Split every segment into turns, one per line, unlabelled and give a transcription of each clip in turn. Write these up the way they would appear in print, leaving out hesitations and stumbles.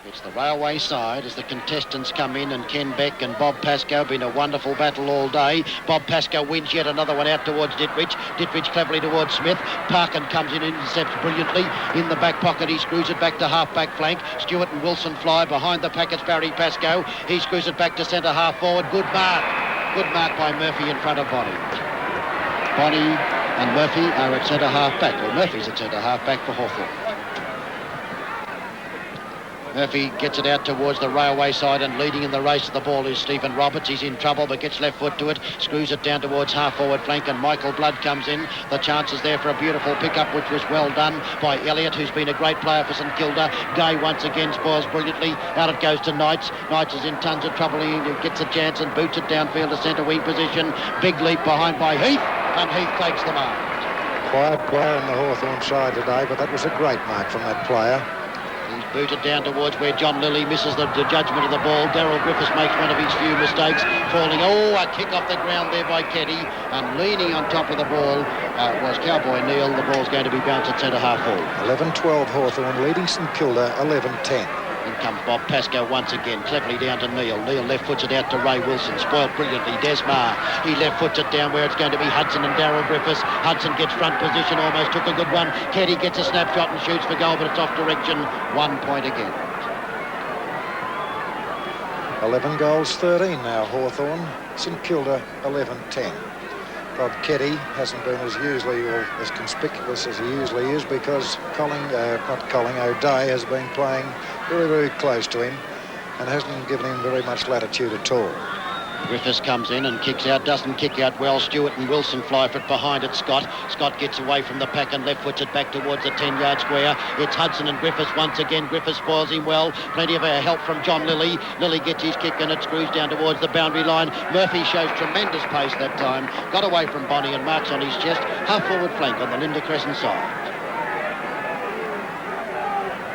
It's the railway side as the contestants come in, and Ken Beck and Bob Pascoe. Been a wonderful battle all day. Bob Pascoe wins yet another one out towards Dittrich. Dittrich cleverly towards Smith. Parkin comes in and intercepts brilliantly. In the back pocket, he screws it back to half-back flank. Stewart and Wilson fly behind the pack. It's Barry Pascoe. He screws it back to centre half forward. Good mark. Good mark by Murphy in front of Bonnie. Bonnie and Murphy are at centre half-back. Well, Murphy's at centre half-back for Hawthorn. Murphy gets it out towards the railway side, and leading in the race to the ball is Stephen Roberts. He's in trouble but gets left foot to it, screws it down towards half-forward flank, and Michael Blood comes in. The chance is there for a beautiful pickup, which was well done by Elliott, who's been a great player for St Kilda. Gay once again spoils brilliantly. Out it goes to Knights. Knights is in tons of trouble. He gets a chance and boots it downfield to centre wing position. Big leap behind by Heath, and Heath takes the mark.
Quiet player on the Hawthorn side today, but that was a great mark from that player.
He's booted down towards where John Lilly misses the judgment of the ball. Daryl Griffiths makes one of his few mistakes, falling. Oh, a kick off the ground there by Keddy, and leaning on top of the ball was Cowboy Neal. The ball's going to be bounced at centre half forward.
11-12 Hawthorn leading St Kilda 11-10.
In comes Bob Pascoe once again, cleverly down to Neal. Neal left foots it out to Ray Wilson, spoiled brilliantly. Desmar, he left foots it down where it's going to be Hudson and Daryl Griffiths. Hudson gets front position, almost took a good one. Keddy gets a snapshot and shoots for goal, but it's off direction. 1 point again.
11 goals, 13 now Hawthorn. St Kilda 11-10. Bob Keddy hasn't been as usually or as conspicuous as he usually is because O'Day has been playing very, very close to him and hasn't given him very much latitude at all.
Griffiths comes in and kicks out, doesn't kick out well. Stewart and Wilson fly for it behind it. Scott gets away from the pack and left foots it back towards the 10-yard square. It's Hudson and Griffiths once again. Griffiths spoils him well. Plenty of help from John Lilly. Lilly gets his kick and it screws down towards the boundary line. Murphy shows tremendous pace that time. Got away from Bonnie and marks on his chest. Half forward flank on the Linda Crescent side.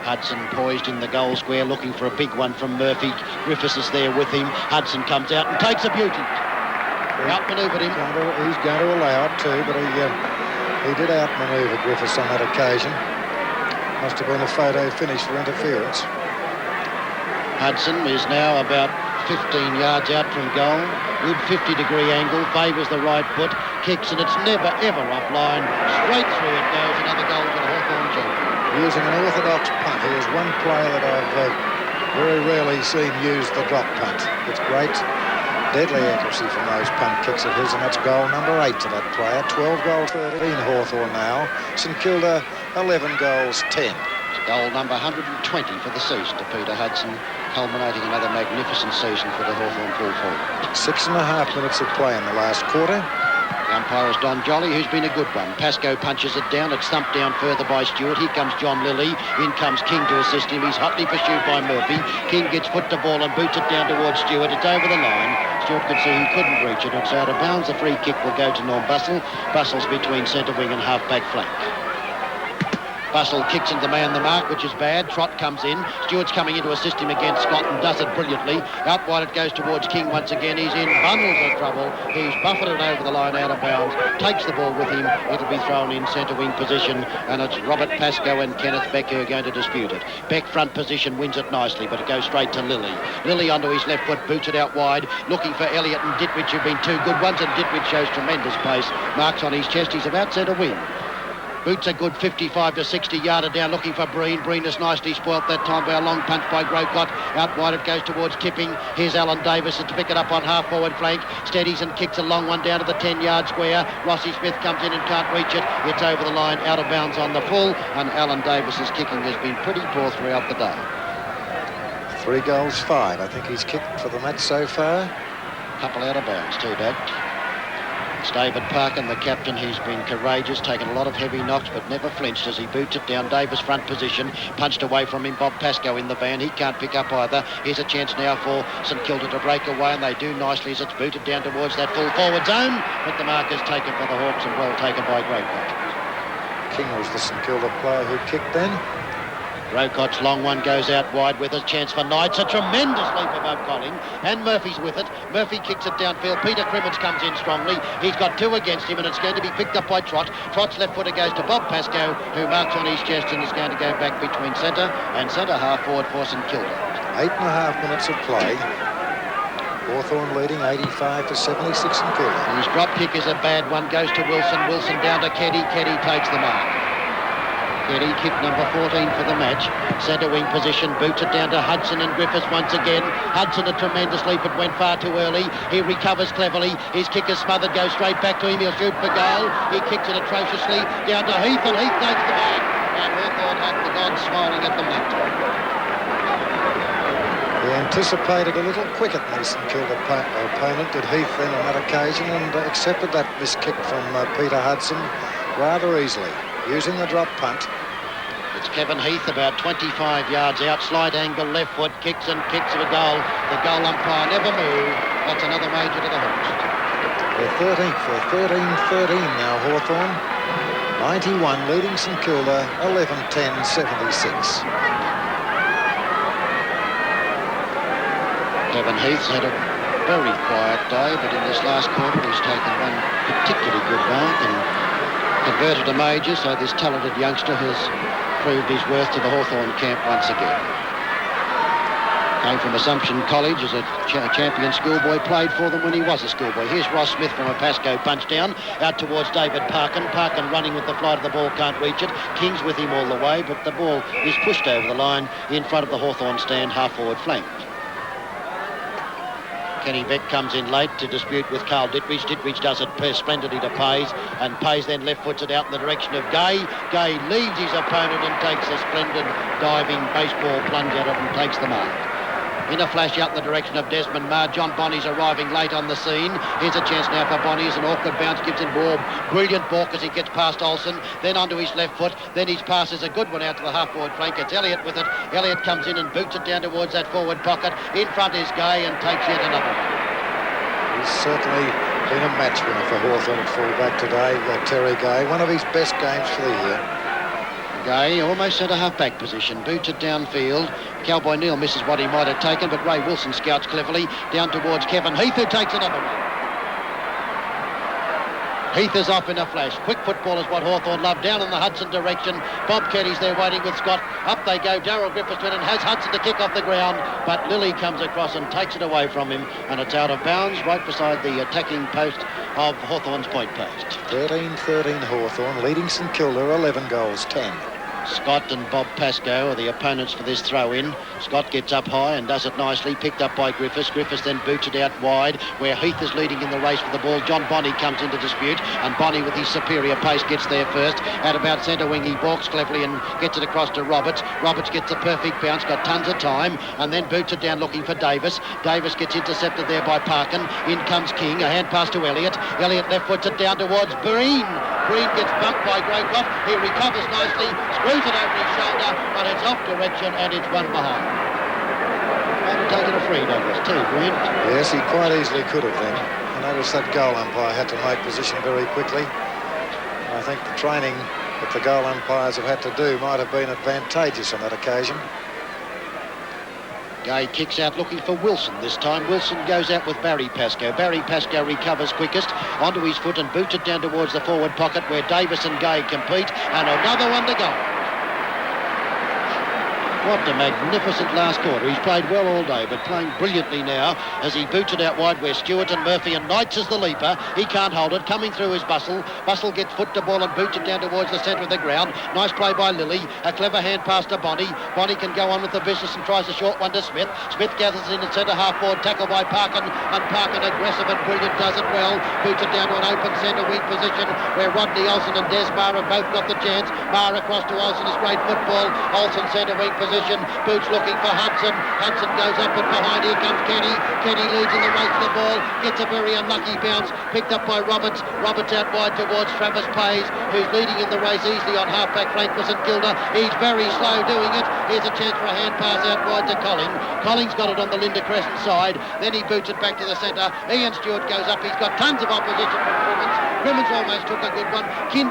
Hudson poised in the goal square, looking for a big one from Murphy. Griffiths is there with him. Hudson comes out and takes a beauty. Outmanoeuvred him.
He's going to allow it too, but he did outmanoeuvre Griffiths on that occasion. Must have been a photo finish for interference.
Hudson is now about 15 yards out from goal. Good 50-degree angle, favours the right foot, kicks, and it's never, ever offline. Straight through it goes. Another goal for the Hawthorn champion.
Using an orthodox punt. He is one player that I've very rarely seen use the drop punt. It's great, deadly accuracy from those punt kicks of his, and that's goal number 8 to that player. 12 goals, 13 Hawthorn now. St Kilda, 11 goals, 10.
It's goal number 120 for the season to Peter Hudson, culminating another magnificent season for the Hawthorn full forward.
6.5 minutes of play in the last quarter.
The umpire is Don Jolly, who's been a good one. Pascoe punches it down. It's thumped down further by Stewart. Here comes John Lilly. In comes King to assist him. He's hotly pursued by Murphy. King gets foot to ball and boots it down towards Stewart. It's over the line. Stewart could see he couldn't reach it. It's out of bounds. The free kick will go to Norm Bussell. Bussell's between centre wing and half-back flank. Bussell kicks into the man the mark, which is bad. Trott comes in. Stewart's coming in to assist him against Scott and does it brilliantly. Out wide it goes towards King once again. He's in bundles of trouble. He's buffeted over the line out of bounds. Takes the ball with him. It'll be thrown in centre wing position, and it's Robert Pascoe and Kenneth Beck who are going to dispute it. Beck front position wins it nicely, but it goes straight to Lilly. Lilly onto his left foot, boots it out wide, looking for Elliott and Dittrich, who've been two good ones, and Dittrich shows tremendous pace. Marks on his chest. He's about centre wing. Boots a good 55 to 60 yarder down, looking for Breen. Breen is nicely spoilt that time by a long punch by Grocott. Out wide it goes towards Tipping. Here's Alan Davis to pick it up on half forward flank. Steadies and kicks a long one down to the 10-yard square. Rossi Smith comes in and can't reach it. It's over the line, out of bounds on the full, and Alan Davis's kicking has been pretty poor throughout the day.
3 goals, 5. I think he's kicked for the match so far.
Couple out of bounds, too bad. It's David Parkin, the captain. He's been courageous, taken a lot of heavy knocks, but never flinched as he boots it down. Davis front position, punched away from him. Bob Pascoe in the van. He can't pick up either. Here's a chance now for St Kilda to break away, and they do nicely as it's booted down towards that full forward zone. But the mark is taken for the Hawks, and well taken by Grocott.
King was the St Kilda player who kicked then.
Rocott's long one goes out wide with a chance for Knights. A tremendous leap above Colling, and Murphy's with it. Murphy kicks it downfield. Peter Crimmins comes in strongly. He's got two against him, and it's going to be picked up by Trott. Trott's left footer goes to Bob Pascoe, who marks on his chest and is going to go back between centre and centre half forward for St Kilda.
8.5 minutes of play. Hawthorn leading 85 to 76 in Kilda.
His drop kick is a bad one. Goes to Wilson. Wilson down to Keddy. Keddy takes the mark. Keddy, kick number 14 for the match. Centre wing position, boots it down to Hudson and Griffiths once again. Hudson a tremendous leap, it went far too early. He recovers cleverly. His kick is smothered, goes straight back to him. He'll shoot for goal. He kicks it atrociously down to Heath, and Heath takes the mark. And Hawthorn had the gods smiling at the mat.
He anticipated a little quickness in Kilda opponent, did Heath then on that occasion, and accepted that missed kick from Peter Hudson rather easily, using the drop punt.
It's Kevin Heath about 25 yards out, slight angle, left foot, kicks and kicks of a goal. The goal umpire never moved. That's another major to the Hawks.
They're 13th, they're 13-13 now, Hawthorn. 91 leading St Kilda, 11-10-76.
Kevin Heath's had a very quiet day, but in this last quarter he's taken one particularly good mark and converted a major, so this talented youngster has proved his worth to the Hawthorn camp once again. Came from Assumption College as a champion schoolboy, played for them when he was a schoolboy. Here's Ross Smith from a Pascoe punch down, out towards David Parkin. Parkin running with the flight of the ball, can't reach it. King's with him all the way, but the ball is pushed over the line in front of the Hawthorn stand, half-forward flank. Kenny Beck comes in late to dispute with Carl Dittridge. Dittridge does it splendidly to Pays, and Pays then left foots it out in the direction of Gay. Gay leads his opponent and takes a splendid diving baseball plunge at it and takes the mark. In a flash out in the direction of Desmond Marr. John Bonnie's arriving late on the scene. Here's a chance now for Bonnie as an awkward bounce gives him ball. Brilliant balk as he gets past Olsen. Then onto his left foot. Then his pass is a good one out to the half-forward flank. It's Elliott with it. Elliott comes in and boots it down towards that forward pocket. In front is Gay and takes yet another one.
He's certainly been a match winner for Hawthorn at full-back today, Terry Gay. One of his best games for the year.
Gay almost at a half-back position, boots it downfield. Cowboy Neal misses what he might have taken, but Ray Wilson scouts cleverly down towards Kevin Heath, who takes another one. Heath is off in a flash. Quick football is what Hawthorn love. Down in the Hudson direction. Bob Keddy's there waiting with Scott. Up they go. Darryl Griffiths and has Hudson to kick off the ground, but Lilly comes across and takes it away from him, and it's out of bounds right beside the attacking post of Hawthorn's point post.
13-13 Hawthorn, leading St Kilda 11 goals, 10.
Scott and Bob Pascoe are the opponents for this throw-in. Scott gets up high and does it nicely, picked up by Griffiths. Griffiths then boots it out wide, where Heath is leading in the race for the ball. John Bonnie comes into dispute, and Bonnie with his superior pace gets there first. At about centre wing, he balks cleverly and gets it across to Roberts. Roberts gets a perfect bounce, got tons of time, and then boots it down looking for Davis. Davis gets intercepted there by Parkin. In comes King, a hand pass to Elliott. Elliott left foots it down towards Breen. Breen gets bumped by Grocott. He recovers nicely, screws it over his shoulder, but it's off direction and it's one behind. Might have taken a free, Douglas, too, Breen.
Yes, he quite easily could have then. I noticed that goal umpire had to make position very quickly. I think the training that the goal umpires have had to do might have been advantageous on that occasion.
Gay kicks out looking for Wilson this time. Wilson goes out with Barry Pascoe. Barry Pascoe recovers quickest onto his foot and boots it down towards the forward pocket where Davis and Gay compete, and another one to go. What a magnificent last quarter. He's played well all day, but playing brilliantly now as he boots it out wide where Stewart and Murphy and Knights is the leaper. He can't hold it. Coming through is Bussell. Bussell gets foot to ball and boots it down towards the centre of the ground. Nice play by Lilly. A clever hand pass to Bonnie. Bonnie can go on with the business and tries a short one to Smith. Smith gathers in at centre half forward. Tackle by Parkin. And Parkin, aggressive and brilliant, does it well. Boots it down to an open centre wing position where Rodney Olsen and Des Marr have both got the chance. Marr across to Olsen is great football. Olsen centre wing position. Boots looking for Hudson. Hudson goes up and behind. Here comes Kenny. Kenny leads in the race to the ball. Gets a very unlucky bounce. Picked up by Roberts. Roberts out wide towards Travis Pays, who's leading in the race easily on half-back flank for St Kilda. He's very slow doing it. Here's a chance for a hand pass out wide to Colling. Colling's got it on the Linda Crescent side. Then he boots it back to the centre. Ian Stewart goes up. He's got tons of opposition from Crimmins. Crimmins almost took a good one. King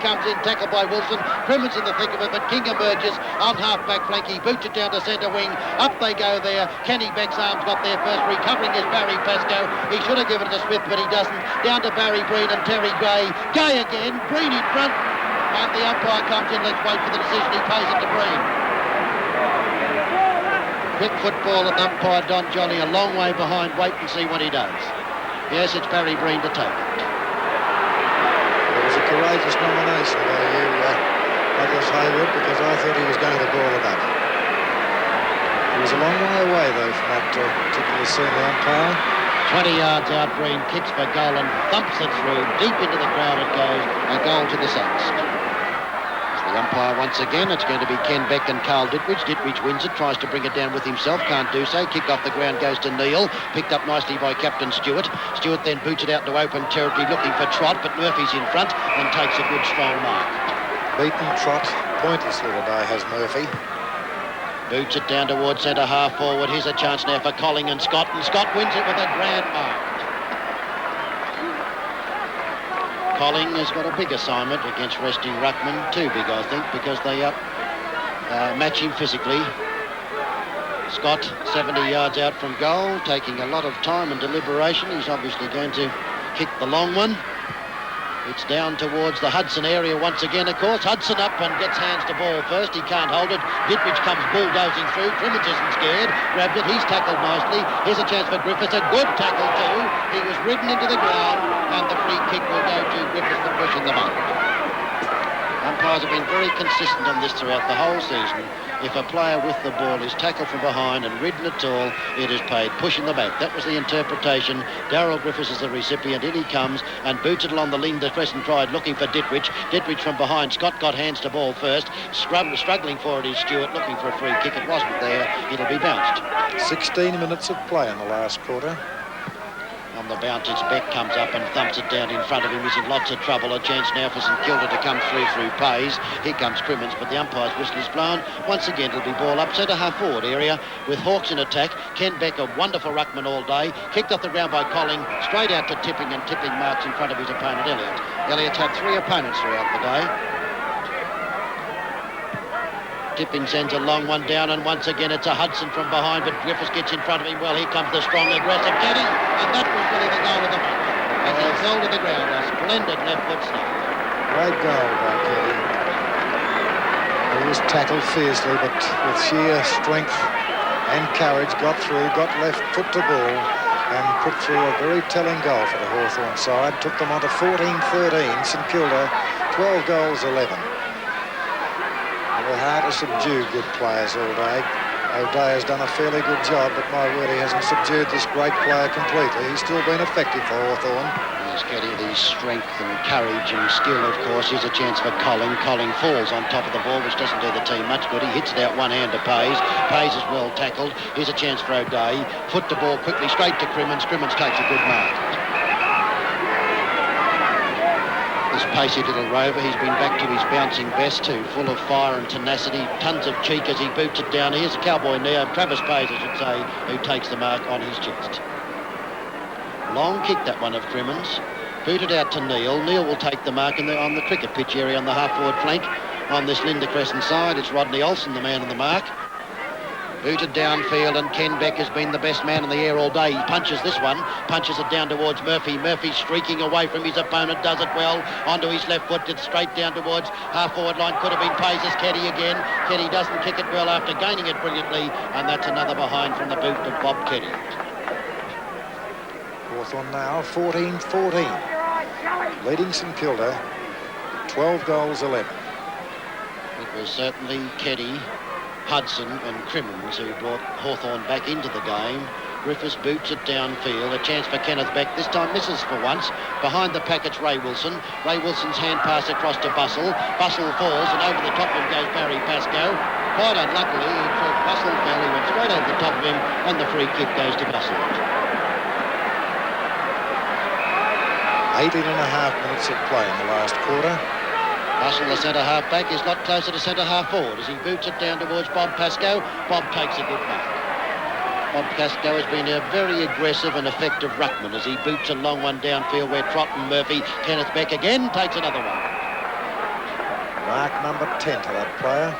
comes in, tackled by Wilson. Crimmins in the thick of it, but King emerges on half-back flank. He boots it down to centre wing. Up they go there. Kenny Beck's arms got there first. Recovering is Barry Pascoe. He should have given it to Smith, but he doesn't. Down to Barry Breen and Terry Gray. Gay again. Breen in front. And the umpire comes in. Let's wait for the decision. He pays it to Breen. Quick football and umpire Don Jolly a long way behind. Wait and see what he does. Yes, it's Barry Breen to take it.
It was a courageous nomination by you, Douglas Hayward, because I thought he was going to ball it up. He was a long way away, though, from that particular senior umpire.
20 yards out, Breen kicks for goal and thumps it through. Deep into the crowd it goes. A goal to the Saints. The umpire once again, it's going to be Ken Beck and Carl Ditwich. Ditwich wins it, tries to bring it down with himself, can't do so. Kick off the ground goes to Neil, picked up nicely by Captain Stewart. Stewart then boots it out to open territory looking for Trott, but Murphy's in front and takes a good strong mark.
Beaten Trott, pointlessly today has Murphy.
Boots it down towards centre half forward. Here's a chance now for Colling and Scott wins it with a grand mark. Colling has got a big assignment against resting ruckman, too big I think, because they match him physically. Scott 70 yards out from goal, taking a lot of time and deliberation. He's obviously going to kick the long one. It's down towards the Hudson area once again, of course. Hudson up and gets hands to ball first. He can't hold it. Ditwich comes bulldozing through. Crimmins isn't scared. Grabbed it. He's tackled nicely. Here's a chance for Griffiths. A good tackle too. He was ridden into the ground and the free kick will go to Griffiths for pushing them up. Umpires have been very consistent on this throughout the whole season. If a player with the ball is tackled from behind and ridden at all, it is paid pushing the back. That was the interpretation. Darryl Griffiths is the recipient. In he comes and boots it along the Linda Crescent Pride looking for Ditwich. Ditwich from behind. Scott got hands to ball first. Struggling for it is Stewart looking for a free kick. It wasn't there. It'll be bounced.
16 minutes of play in the last quarter.
On the bounce, it's Beck comes up and thumps it down in front of him. He's in lots of trouble. A chance now for St Kilda to come through Pays. Here comes Crimmins, but the umpire's whistle is blown. Once again, it'll be ball up centre half forward area with Hawks in attack. Ken Beck, a wonderful ruckman all day. Kicked off the ground by Colling, straight out to Tipping, and Tipping marks in front of his opponent, Elliott. Elliott's had 3 opponents throughout the day. Tipping sends a long one down, and once again it's a Hudson from behind, but Griffiths gets in front of him. Well, here comes the strong, aggressive Kenny, and that was really the goal of the match. As he fell to the ground, a splendid left foot snap.
Great goal by Kenny. He was tackled fiercely, but with sheer strength and courage, got through, got left foot to ball, and put through a very telling goal for the Hawthorn side. Took them on to 14-13. St Kilda, 12 goals, 11. They're hard to subdue good players all day. O'Day has done a fairly good job, but my word, he hasn't subdued this great player completely. He's still been effective for Hawthorn.
He's getting the strength and courage and skill, of course. Here's a chance for Colling. Colling falls on top of the ball, which doesn't do the team much good. He hits it out one hand to Pays. Pays is well tackled. Here's a chance for O'Day. Foot the ball quickly straight to Crimmins. Crimmins takes a good mark. This pacey little rover, he's been back to his bouncing best too, full of fire and tenacity, tons of cheek as he boots it down. Here's a cowboy now, Travis Pays, I should say, who takes the mark on his chest. Long kick, that one of Crimmins. Booted out to Neil. Neil will take the mark on the cricket pitch area on the half-forward flank. On this Linda Crescent side, it's Rodney Olsen, the man on the mark. Booted downfield, and Ken Beck has been the best man in the air all day. He punches this one, punches it down towards Murphy. Murphy streaking away from his opponent, does it well. Onto his left foot, it's straight down towards half-forward line. Could have been Pays' Keddy again. Keddy doesn't kick it well after gaining it brilliantly, and that's another behind from the boot of Bob Keddy.
Hawthorn now, 14-14. Leading St Kilda, 12 goals, 11.
It was certainly Keddy, Hudson and Crimmins who brought Hawthorn back into the game. Griffiths boots it downfield. A chance for Kenneth Beck. This time misses for once. Behind the pack it's Ray Wilson. Ray Wilson's hand pass across to Bustle. Bustle falls, and over the top of him goes Barry Pascoe. Quite unluckily, Bustle fell. He went straight over the top of him, and the free kick goes to Bustle.
18 and a half minutes of play in the last quarter.
Russell, the centre half back, is a lot closer to centre half forward as he boots it down towards Bob Pascoe. Bob takes a good mark. Bob Pascoe has been a very aggressive and effective ruckman as he boots a long one downfield where Trott and Murphy. Kenneth Beck again takes another one.
Mark number 10 to that player.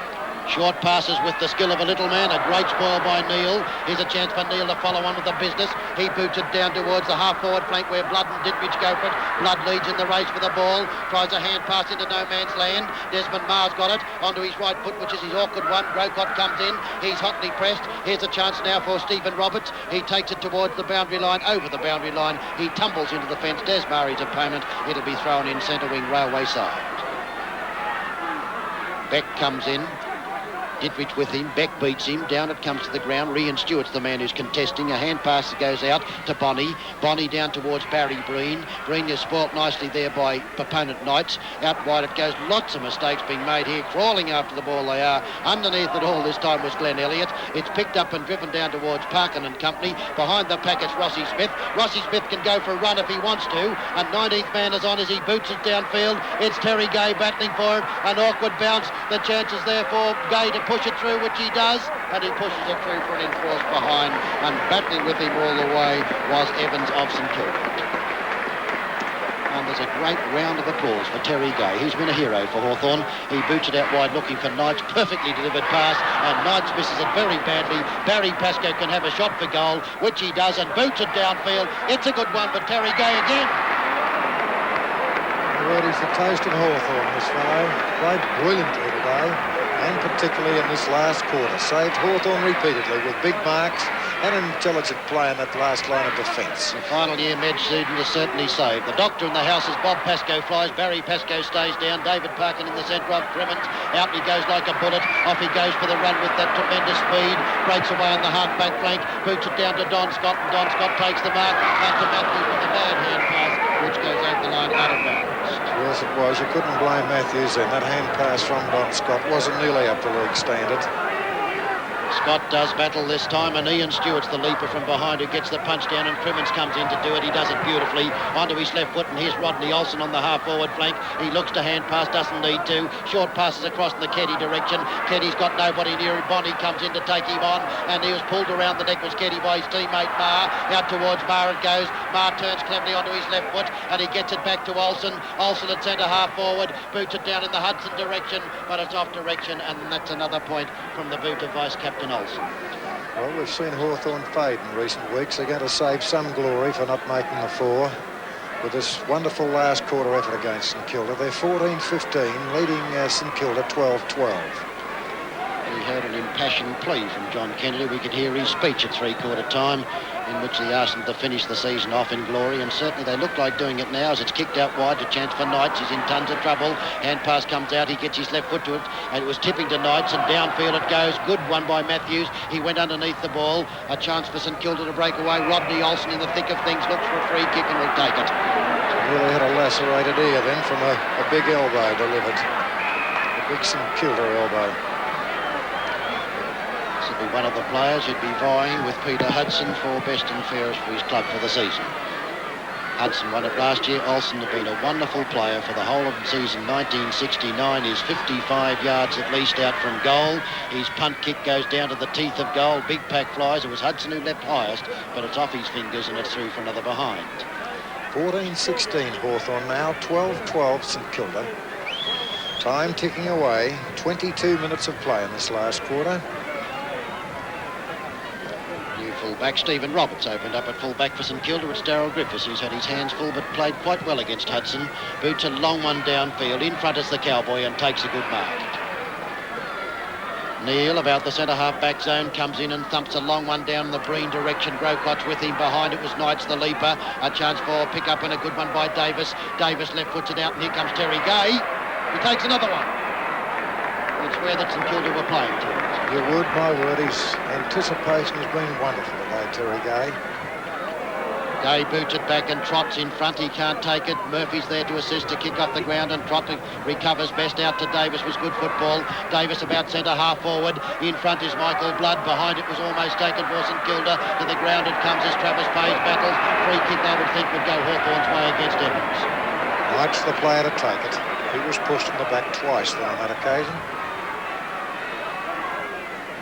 Short passes with the skill of a little man. A great spoil by Neil. Here's a chance for Neil to follow on with the business. He boots it down towards the half-forward flank where Blood and Ditwich go for it. Blood leads in the race for the ball. Tries a hand pass into no man's land. Desmond Maher's got it onto his right foot, which is his awkward one. Grocott comes in. He's hotly pressed. Here's a chance now for Stephen Roberts. He takes it towards the boundary line, over the boundary line. He tumbles into the fence. Des Murray's opponent. It'll be thrown in centre wing railway side. Beck comes in. Ditwich with him, Beck beats him, down it comes to the ground. Rian Stewart's the man who's contesting. A hand pass goes out to Bonnie. Bonnie down towards Barry Breen. Breen is spoilt nicely there by opponent Knights. Out wide it goes. Lots of mistakes being made here. Crawling after the ball they are. Underneath it all this time was Glenn Elliott. It's picked up and driven down towards Parkin and company. Behind the pack it's Rossi Smith. Rossi Smith can go for a run if he wants to. And 19th man is on as he boots it downfield. It's Terry Gay battling for it. An awkward bounce. The chance is there for Gay to push it through, which he does, and he pushes it through for an enforced behind, and battling with him all the way was Evans of St Kilda. And there's a great round of applause for Terry Gay. He's been a hero for Hawthorn. He boots it out wide looking for Knights. Perfectly delivered pass, and Knights misses it very badly. Barry Pascoe can have a shot for goal, which he does, and boots it downfield. It's a good one, but Terry Gay again.
Well, he's the toast of Hawthorn, this fellow. Played brilliantly today, and particularly in this last quarter. Saved Hawthorn repeatedly with big marks and intelligent play in that last line of defence.
The final year med student is certainly saved. The doctor in the house as Bob Pascoe flies. Barry Pascoe stays down. David Parkin in the centre of Crimmins. Out he goes like a bullet. Off he goes for the run with that tremendous speed. Breaks away on the half-back flank. Boots it down to Don Scott, and Don Scott takes the mark. Out to Matthews with a bad hand pass, which goes over the line out of bounds.
Yes, it was. You couldn't blame Matthews then. That hand pass from Don Scott wasn't nearly up to league standard.
Scott does battle this time, and Ian Stewart's the leaper from behind who gets the punch down, and Crimmins comes in to do it. He does it beautifully onto his left foot, and here's Rodney Olsen on the half-forward flank. He looks to hand pass, doesn't need to. Short passes across in the Keddy direction. Keddy's got nobody near him. Bonnie comes in to take him on, and he was pulled around the neck was Keddy by his teammate Maher. Out towards Maher it goes. Maher turns cleverly onto his left foot, and he gets it back to Olsen. Olsen at centre half-forward, boots it down in the Hudson direction, but it's off direction, and that's another point from the boot of Vice-Captain Olsen.
Well, we've seen Hawthorn fade in recent weeks. They're going to save some glory for not making the four with this wonderful last quarter effort against St Kilda. They're 14-15, leading St Kilda 12-12.
We heard an impassioned plea from John Kennedy. We could hear his speech at three-quarter time, in which he asked them to finish the season off in glory, and certainly they look like doing it now as it's kicked out wide. A chance for Knights. He's in tons of trouble. Hand pass comes out. He gets his left foot to it, and it was tipping to Knights, and downfield it goes. Good one by Matthews. He went underneath the ball. A chance for St Kilda to break away. Rodney Olsen in the thick of things looks for a free kick and will take it.
Really had a lacerated ear then from a big elbow delivered. A big St Kilda elbow.
Be one of the players who'd be vying with Peter Hudson for best and fairest for his club for the season. Hudson won it last year. Olsen had been a wonderful player for the whole of the season 1969. He's 55 yards at least out from goal. His punt kick goes down to the teeth of goal. Big pack flies. It was Hudson who leapt highest, but it's off his fingers and it's through for another behind.
14-16 Hawthorn now, 12-12 St Kilda. Time ticking away. 22 minutes of play in this last quarter.
Fullback Stephen Roberts opened up at fullback for St Kilda. It's Darryl Griffiths who's had his hands full but played quite well against Hudson. Boots a long one downfield. In front is the Cowboy and takes a good mark. Neil about the centre half back zone comes in and thumps a long one down in the Breen direction. Grocott with him behind. It was Knights the leaper. A chance for pick up and a good one by Davis. Davis left foots it out, and here comes Terry Gay. He takes another one. It's where that St Kilda were playing to.
You would, my word, his anticipation has been wonderful today, Terry Gay.
Gay boots it back and trots in front. He can't take it. Murphy's there to assist to kick off the ground, and Trot recovers best out to Davis. Was good football. Davis about centre half forward. In front is Michael Blood. Behind it was almost taken for St Kilda. To the ground it comes as Travis Page battles. Free kick I would think would go Hawthorn's way against Evans.
Knight's the player to take it. He was pushed in the back twice though on that occasion.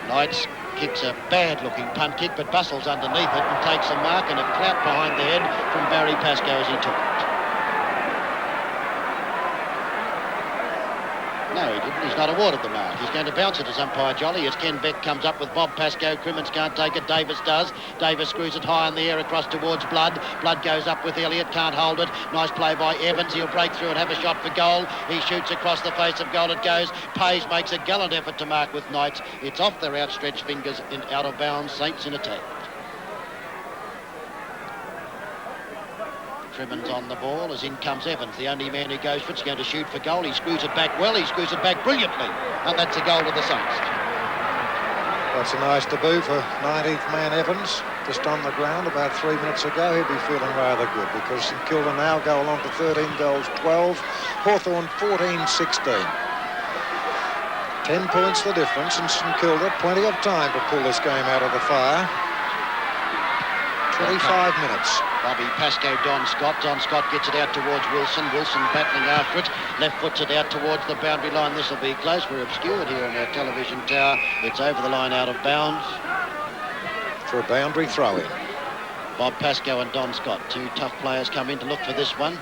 Knights kicks a bad-looking punt kick, but bustles underneath it and takes a mark and a clout behind the head from Barry Pascoe as he took it. No, he didn't. He's not awarded the mark. He's going to bounce it as umpire Jolly as Ken Beck comes up with Bob Pascoe. Crimmins can't take it. Davis does. Davis screws it high in the air across towards Blood. Blood goes up with Elliott. Can't hold it. Nice play by Evans. He'll break through and have a shot for goal. He shoots across the face of goal. It goes. Pays makes a gallant effort to mark with Knights. It's off their outstretched fingers in out of bounds. Saints in attack. Crimmins on the ball as in comes Evans, the only man who goes for it's going to shoot for goal. He screws it back well, he screws it back brilliantly, and that's a goal to the Saints.
That's a nice debut for 19th man Evans, just on the ground about 3 minutes ago. He'd be feeling rather good because St Kilda now go along to 13 goals 12, Hawthorn 14-16. 10 points the difference, and St Kilda plenty of time to pull this game out of the fire. 25 minutes.
Bobby Pascoe, Don Scott. Don Scott gets it out towards Wilson. Wilson battling after it. Left foots it out towards the boundary line. This will be close. We're obscured here on our television tower. It's over the line out of bounds.
For a boundary throw-in.
Bob Pascoe and Don Scott, two tough players, come in to look for this one.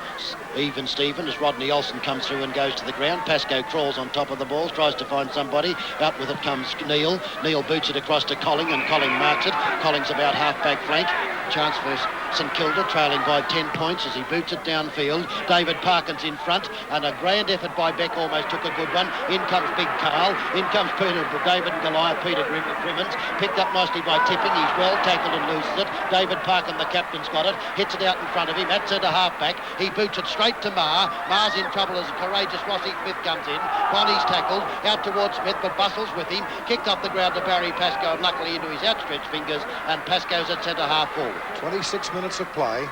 Even Steven as Rodney Olsen comes through and goes to the ground. Pascoe crawls on top of the balls, tries to find somebody. Out with it comes Neil. Neil boots it across to Colling, and Colling marks it. Colling's about half-back flank. Chance for St Kilda, trailing by 10 points as he boots it downfield. David Parkins in front, and a grand effort by Beck almost took a good one. In comes Big Carl. In comes David Goliath, Peter Crimmins. Picked up nicely by Tipping. He's well tackled and loses it. David Parkin, the captain's got it. Hits it out in front of him. At centre half-back. He boots it straight to Marr. Marr's in trouble as a courageous Rossi Smith comes in. Bonnie's tackled. Out towards Smith, but bustles with him. Kicked off the ground to Barry Pascoe, and luckily into his outstretched fingers, and Pascoe's at centre half forward.
26 minutes of play.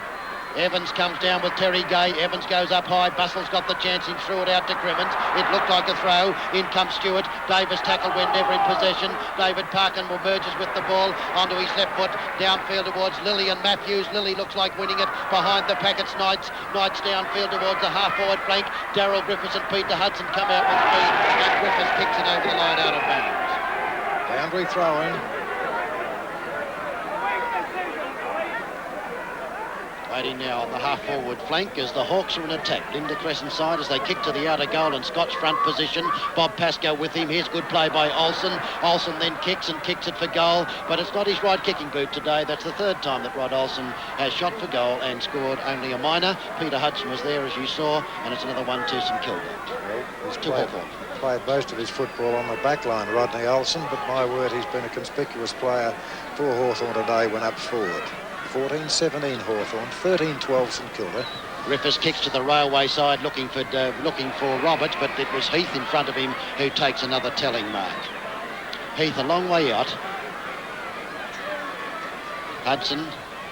Evans comes down with Terry Gay. Evans goes up high. Bustle's got the chance. He threw it out to Crimmins. It looked like a throw. In comes Stewart. Davis tackled when never in possession. David Parkin will merges with the ball onto his left foot. Downfield towards Lilly and Matthews. Lilly looks like winning it behind the packets. Knights downfield towards the half-forward flank. Darryl Griffiths and Peter Hudson come out with speed, and Griffiths kicks it over the line out of bounds.
Boundary throw-in.
Waiting now on the half-forward flank as the Hawks are in attack. Linda Crescent side as they kick to the outer goal and Scott's front position. Bob Pascoe with him. Here's good play by Olsen. Olsen then kicks it for goal, but it's not his right kicking boot today. That's the third time that Rod Olsen has shot for goal and scored only a minor. Peter Hudson was there, as you saw, and it's another 1-2 St Kilda.
Well, he's
Hawthorn.
Played most of his football on the back line, Rodney Olsen, but my word, he's been a conspicuous player for Hawthorn today when up forward. 14-17 Hawthorn, 13-12 St Kilda.
Griffiths kicks to the railway side looking for Roberts, but it was Heath in front of him who takes another telling mark. Heath a long way out. Hudson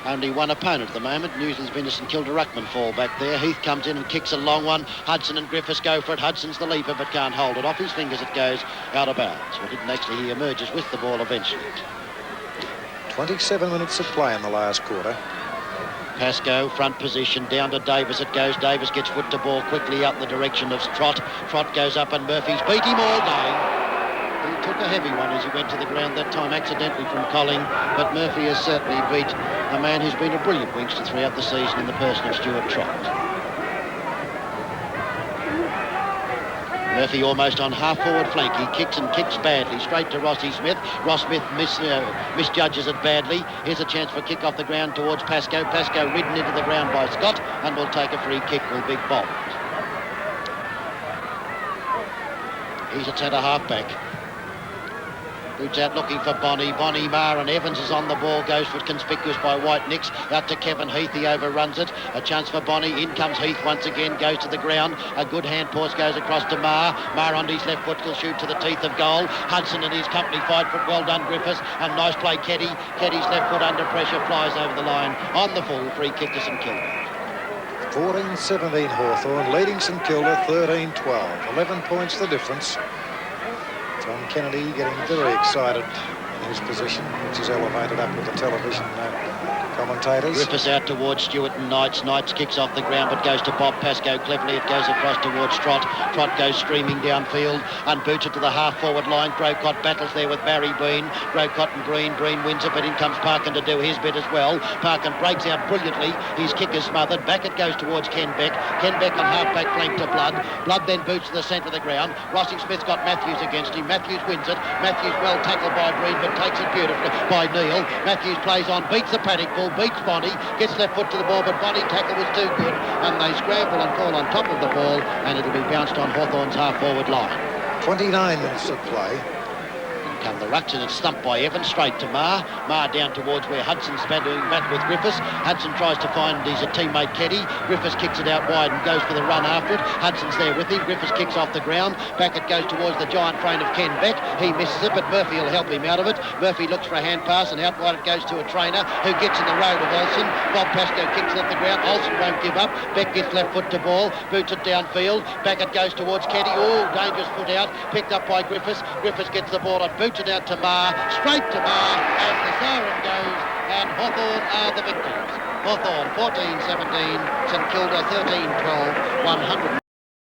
only one opponent at the moment. Newson's been a St Kilda ruckman fall back there. Heath comes in and kicks a long one. Hudson and Griffiths go for it. Hudson's the leaper but can't hold it. Off his fingers it goes out of bounds. Well, didn't actually. He emerges with the ball eventually.
27 minutes of play in the last quarter.
Pascoe, front position, down to Davis it goes. Davis gets foot to ball quickly up the direction of Trott. Trott goes up and Murphy's beat him all day. He took a heavy one as he went to the ground that time accidentally from Colling, but Murphy has certainly beat a man who's been a brilliant wingster throughout the season in the person of Stuart Trott. Murphy almost on half-forward flank. He kicks and kicks badly, straight to Rossi Smith. Ross Smith misjudges it badly. Here's a chance for a kick off the ground towards Pascoe. Pascoe ridden into the ground by Scott and will take a free kick with Big Bob. He's at centre half-back. Boots out looking for Bonnie. Bonnie, Marr and Evans is on the ball. Goes for conspicuous by White Nicks. Out to Kevin Heath. He overruns it. A chance for Bonnie. In comes Heath once again. Goes to the ground. A good hand pass goes across to Marr. Marr on his left foot will shoot to the teeth of goal. Hudson and his company fight for it. Well done, Griffiths. And nice play, Keddy. Keddy's left foot under pressure flies over the line. On the full, free kick to St Kilda.
14-17 Hawthorn, leading St Kilda 13-12. 11 points the difference. John Kennedy getting very excited in his position. which is elevated up with the television commentators.
Griffiths out towards Stewart and Knights. Knights kicks off the ground but goes to Bob Pascoe. Cleverly it goes across towards Trott. Trott goes streaming downfield and boots it to the half-forward line. Grocott battles there with Barry Breen. Grocott and Breen. Breen wins it, but in comes Parkin to do his bit as well. Parkin breaks out brilliantly. His kick is smothered. Back it goes towards Ken Beck. Ken Beck on half-back flank to Blood. Blood then boots to the centre of the ground. Rossing Smith's got Matthews against him. Matthews wins it. Matthews well tackled by Breen but takes it beautifully by Neil. Matthews plays on, beats the paddock ball, beats Bonnie, gets left foot to the ball, but Bonnie tackle was too good, and they scramble and fall on top of the ball, and it'll be bounced on Hawthorn's half-forward line.
29 minutes of play.
Come the rucks and it's stumped by Evans straight to Marr. Marr down towards where Hudson's doing bat with Griffiths. Hudson tries to find his teammate Keddy. Griffiths kicks it out wide and goes for the run after it. Hudson's there with him. Griffiths kicks off the ground. Back it goes towards the giant frame of Ken Beck. He misses it, but Murphy will help him out of it. Murphy looks for a hand pass and out wide it goes to a trainer who gets in the road of Olsen. Bob Pascoe kicks it off the ground. Olsen won't give up. Beck gets left foot to ball. Boots it downfield. Back it goes towards Keddy. Oh, dangerous foot out. Picked up by Griffiths. Griffiths gets the ball and boots it out to Marr. Straight to Marr as the siren goes, and Hawthorn are the victors. Hawthorn 14-17, St Kilda 13-12, 100.